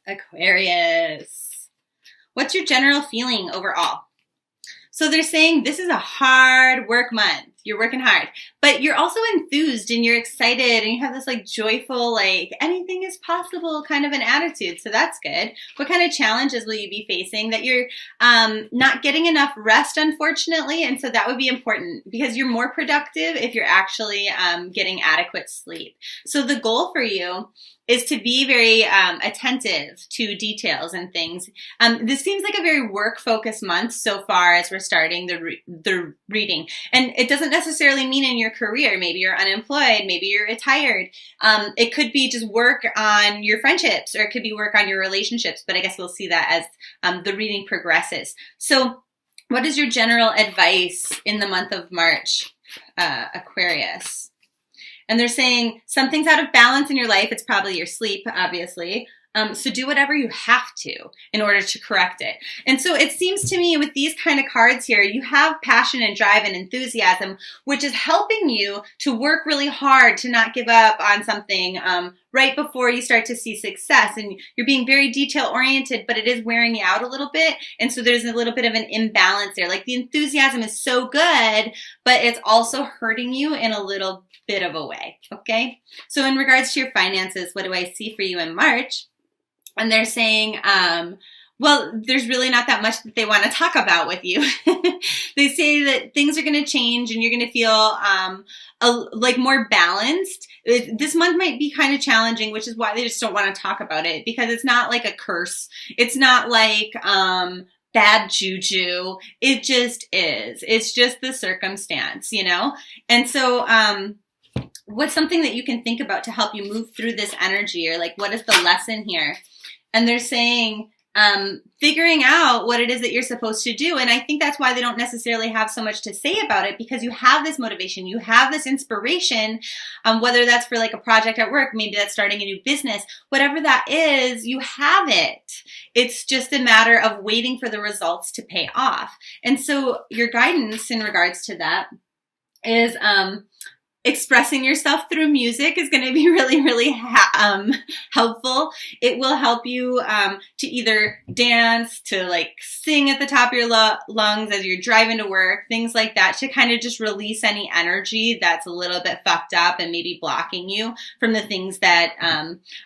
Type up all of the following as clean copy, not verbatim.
Aquarius. What's your general feeling overall? So they're saying this is a hard work month. You're working hard, but you're also enthused and you're excited and you have this like joyful, like anything is possible kind of an attitude. So that's good. What kind of challenges will you be facing? That you're not getting enough rest, unfortunately. And so that would be important because you're more productive if you're actually getting adequate sleep. So the goal for you is to be very attentive to details and things. This seems like a very work-focused month so far as we're starting the reading. And it doesn't necessarily mean in your career. Maybe you're unemployed. Maybe you're retired. It could be just work on your friendships, or it could be work on your relationships. But I guess we'll see that as the reading progresses. So what is your general advice in the month of March, Aquarius? And they're saying something's out of balance in your life. It's probably your sleep, obviously. So do whatever you have to in order to correct it. And so it seems to me with these kind of cards here, you have passion and drive and enthusiasm, which is helping you to work really hard to not give up on something right before you start to see success. And you're being very detail oriented, but it is wearing you out a little bit. And so there's a little bit of an imbalance there. Like the enthusiasm is so good, but it's also hurting you in a little bit of a way. Okay. So in regards to your finances, what do I see for you in March? And they're saying, well, there's really not that much that they want to talk about with you. They say that things are going to change and you're going to feel like more balanced. This month might be kind of challenging, which is why they just don't want to talk about it, because it's not like a curse. It's not like bad juju. It just is. It's just the circumstance, you know? And so what's something that you can think about to help you move through this energy, or like what is the lesson here? And they're saying figuring out what it is that you're supposed to do. And I think that's why they don't necessarily have so much to say about it, because you have this motivation, you have this inspiration, whether that's for like a project at work, maybe that's starting a new business, whatever that is, you have it. It's just a matter of waiting for the results to pay off. And so your guidance in regards to that is expressing yourself through music is going to be really, really helpful. It will help you to either dance, to like sing at the top of your lungs as you're driving to work, things like that, to kind of just release any energy that's a little bit fucked up and maybe blocking you from the things that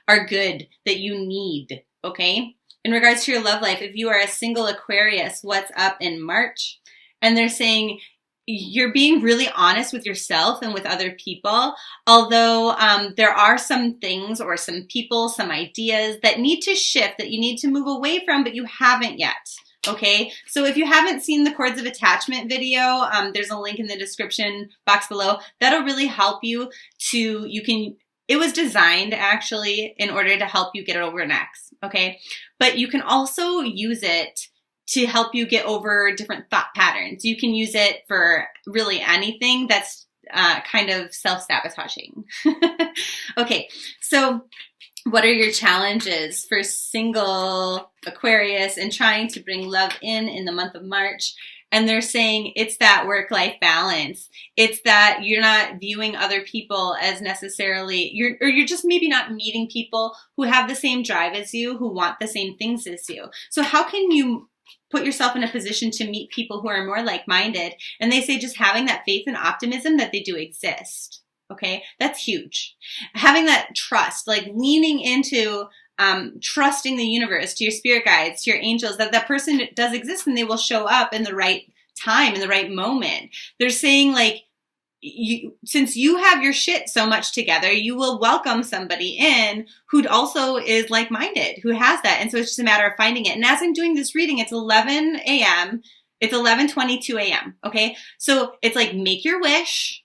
are good that you need. Okay. In regards to your love life, if you are a single Aquarius, what's up in March? And they're saying you're being really honest with yourself and with other people, although there are some things or some people, some ideas that need to shift, that you need to move away from, but you haven't yet. Okay, so if you haven't seen the Chords of Attachment video, there's a link in the description box below. That'll really help you to, it was designed actually in order to help you get over an ex, okay? But you can also use it to help you get over different thought patterns. You can use it for really anything that's kind of self-sabotaging. Okay, so what are your challenges for single Aquarius and trying to bring love in the month of March? And they're saying it's that work-life balance. It's that you're not viewing other people as necessarily, you're just maybe not meeting people who have the same drive as you, who want the same things as you. So how can you put yourself in a position to meet people who are more like-minded? And they say just having that faith and optimism that they do exist. Okay, that's huge. Having that trust, like leaning into trusting the universe, to your spirit guides, to your angels, that that person does exist and they will show up in the right time, in the right moment. They're saying like, since you have your shit so much together, you will welcome somebody in who also is like-minded, who has that. And so it's just a matter of finding it. And as I'm doing this reading, it's 11 a.m. It's 11:22 a.m. Okay. So it's like, make your wish.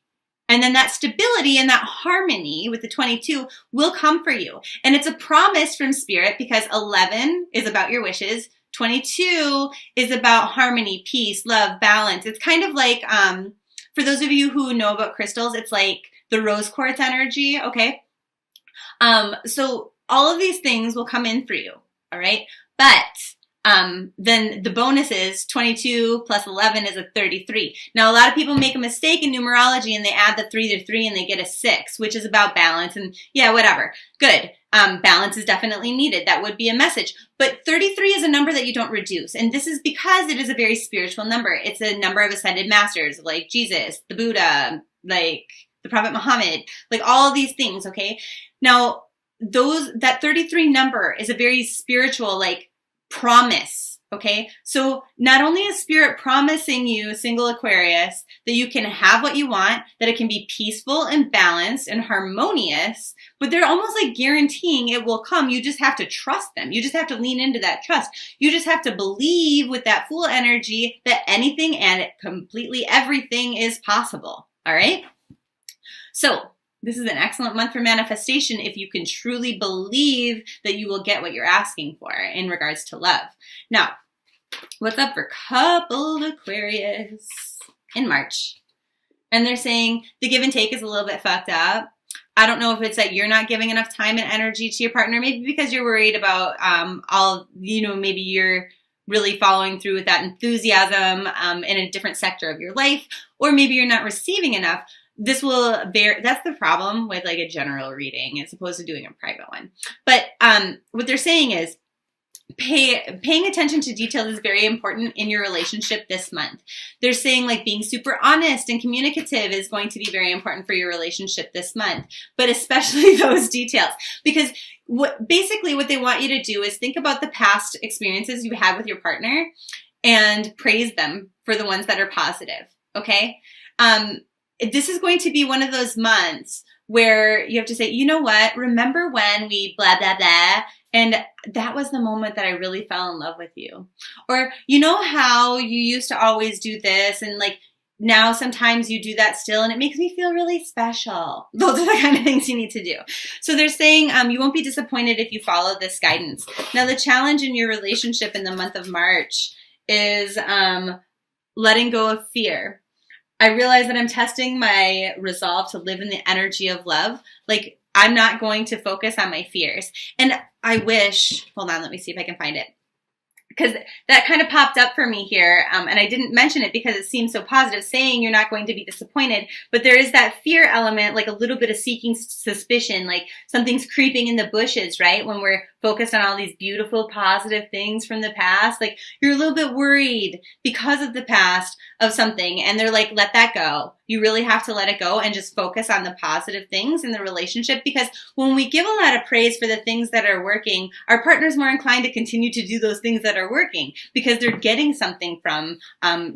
And then that stability and that harmony with the 22 will come for you. And it's a promise from spirit, because 11 is about your wishes. 22 is about harmony, peace, love, balance. It's kind of like, for those of you who know about crystals, it's like the rose quartz energy, okay? So all of these things will come in for you, all right? But then the bonus is 22 plus 11 is a 33. Now, a lot of people make a mistake in numerology and they add the 3 to 3 and they get a 6, which is about balance. And yeah, whatever. Good. Balance is definitely needed. That would be a message. But 33 is a number that you don't reduce. And this is because it is a very spiritual number. It's a number of ascended masters like Jesus, the Buddha, like the Prophet Muhammad, like all of these things. Okay. Now, that 33 number is a very spiritual, like, promise. Okay. So not only is spirit promising you, single Aquarius, that you can have what you want, that it can be peaceful and balanced and harmonious, but they're almost like guaranteeing it will come. You just have to trust them. You just have to lean into that trust. You just have to believe with that full energy that anything and completely everything is possible. All right. So this is an excellent month for manifestation if you can truly believe that you will get what you're asking for in regards to love. Now, what's up for coupled Aquarius in March? And they're saying the give and take is a little bit fucked up. I don't know if it's that you're not giving enough time and energy to your partner, maybe because you're worried about maybe you're really following through with that enthusiasm in a different sector of your life, or maybe you're not receiving enough. That's the problem with like a general reading as opposed to doing a private one. But what they're saying is paying attention to details is very important in your relationship this month. They're saying like being super honest and communicative is going to be very important for your relationship this month, but especially those details, because what they want you to do is think about the past experiences you had with your partner and praise them for the ones that are positive. Okay. This is going to be one of those months where you have to say, you know what, remember when we blah, blah, blah, and that was the moment that I really fell in love with you. Or, you know how you used to always do this, and like now sometimes you do that still, and it makes me feel really special. Those are the kind of things you need to do. So they're saying you won't be disappointed if you follow this guidance. Now, the challenge in your relationship in the month of March is letting go of fear. I realize that I'm testing my resolve to live in the energy of love. Like, I'm not going to focus on my fears. And I wish, hold on, let me see if I can find it. Because that kind of popped up for me here, and I didn't mention it because it seems so positive, saying you're not going to be disappointed, but there is that fear element, like a little bit of seeking suspicion, like something's creeping in the bushes, right? When we're focused on all these beautiful, positive things from the past, like you're a little bit worried because of the past of something, and they're like, let that go. You really have to let it go and just focus on the positive things in the relationship, because when we give a lot of praise for the things that are working, our partner's more inclined to continue to do those things that are working because they're getting something from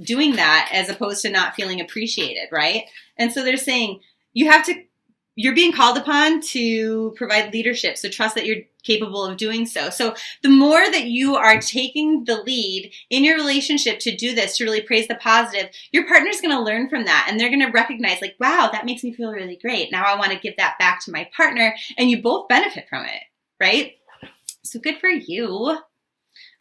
doing that as opposed to not feeling appreciated, right? And so they're saying you're being called upon to provide leadership, so trust that you're capable of doing so. So the more that you are taking the lead in your relationship to do this, to really praise the positive, your partner's going to learn from that, and they're going to recognize like, wow, that makes me feel really great. Now I want to give that back to my partner, and you both benefit from it, right? So good for you.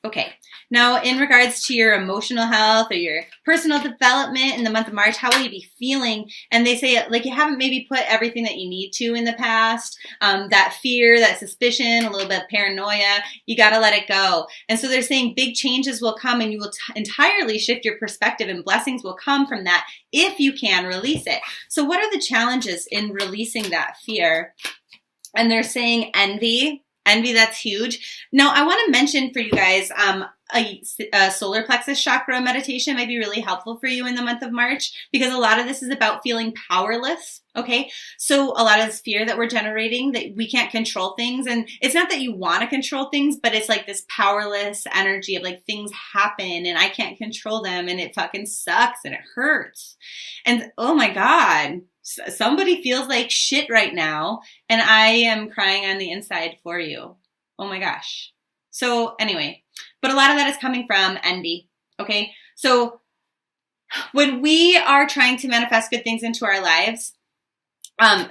Okay, now in regards to your emotional health or your personal development in the month of March, how will you be feeling? And they say like you haven't maybe put everything that you need to in the past, that fear, that suspicion, a little bit of paranoia, you got to let it go. And so they're saying big changes will come, and you will entirely shift your perspective, and blessings will come from that if you can release it. So what are the challenges in releasing that fear? And they're saying envy. Envy, that's huge. Now, I want to mention for you guys, a solar plexus chakra meditation might be really helpful for you in the month of March, because a lot of this is about feeling powerless. Okay. So a lot of this fear that we're generating, that we can't control things. And it's not that you want to control things, but it's like this powerless energy of like things happen and I can't control them, and it fucking sucks and it hurts. And oh my God, somebody feels like shit right now, and I am crying on the inside for you. Oh my gosh. So anyway, but a lot of that is coming from envy. Okay. So when we are trying to manifest good things into our lives,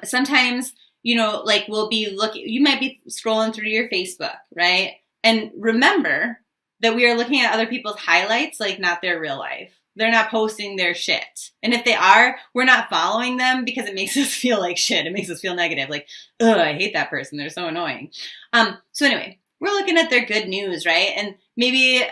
sometimes, like you might be scrolling through your Facebook, right? And remember that we are looking at other people's highlights, like not their real life. They're not posting their shit. And if they are, we're not following them because it makes us feel like shit. It makes us feel negative. Like, ugh, I hate that person. They're so annoying. So anyway, we're looking at their good news, right? And maybe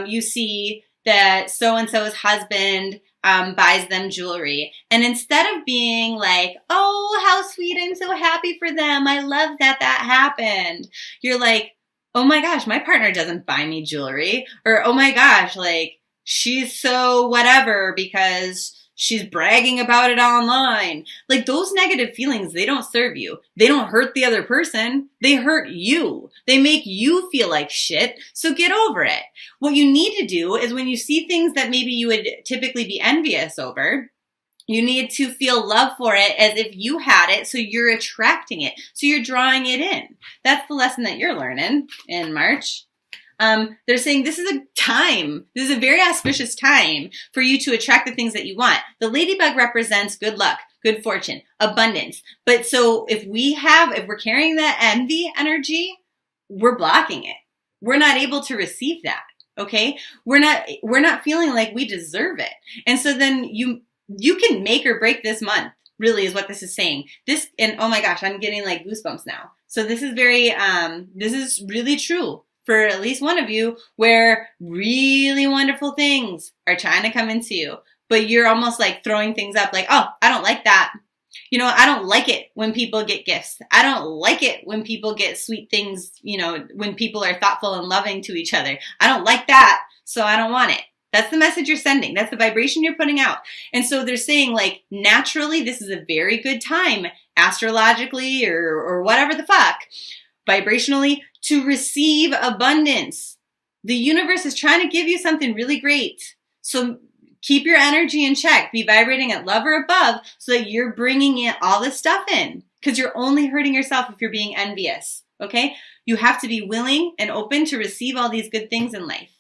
you see that so-and-so's husband buys them jewelry. And instead of being like, oh, how sweet, I'm so happy for them, I love that that happened, you're like, oh my gosh, my partner doesn't buy me jewelry. Or, oh my gosh, like, she's so whatever because she's bragging about it online. Like, those negative feelings, they don't serve you. They don't hurt the other person. They hurt you. They make you feel like shit. So get over it. What you need to do is when you see things that maybe you would typically be envious over, you need to feel love for it as if you had it, so you're attracting it. So you're drawing it in. That's the lesson that you're learning in March. They're saying this is a time, this is a very auspicious time for you to attract the things that you want. The ladybug represents good luck, good fortune, abundance. But so if we're carrying that envy energy, we're blocking it. We're not able to receive that. Okay? We're not feeling like we deserve it. And so then you can make or break this month, really is what this is saying. And oh my gosh, I'm getting like goosebumps now. So this is this is really true for at least one of you, where really wonderful things are trying to come into you, but you're almost like throwing things up like, oh, I don't like that. You know, I don't like it when people get gifts. I don't like it when people get sweet things, you know, when people are thoughtful and loving to each other. I don't like that, so I don't want it. That's the message you're sending. That's the vibration you're putting out. And so they're saying, like, naturally, this is a very good time, astrologically or whatever the fuck, vibrationally, to receive abundance. The universe is trying to give you something really great. So keep your energy in check. Be vibrating at love or above so that you're bringing in all this stuff in, because you're only hurting yourself if you're being envious. Okay? You have to be willing and open to receive all these good things in life.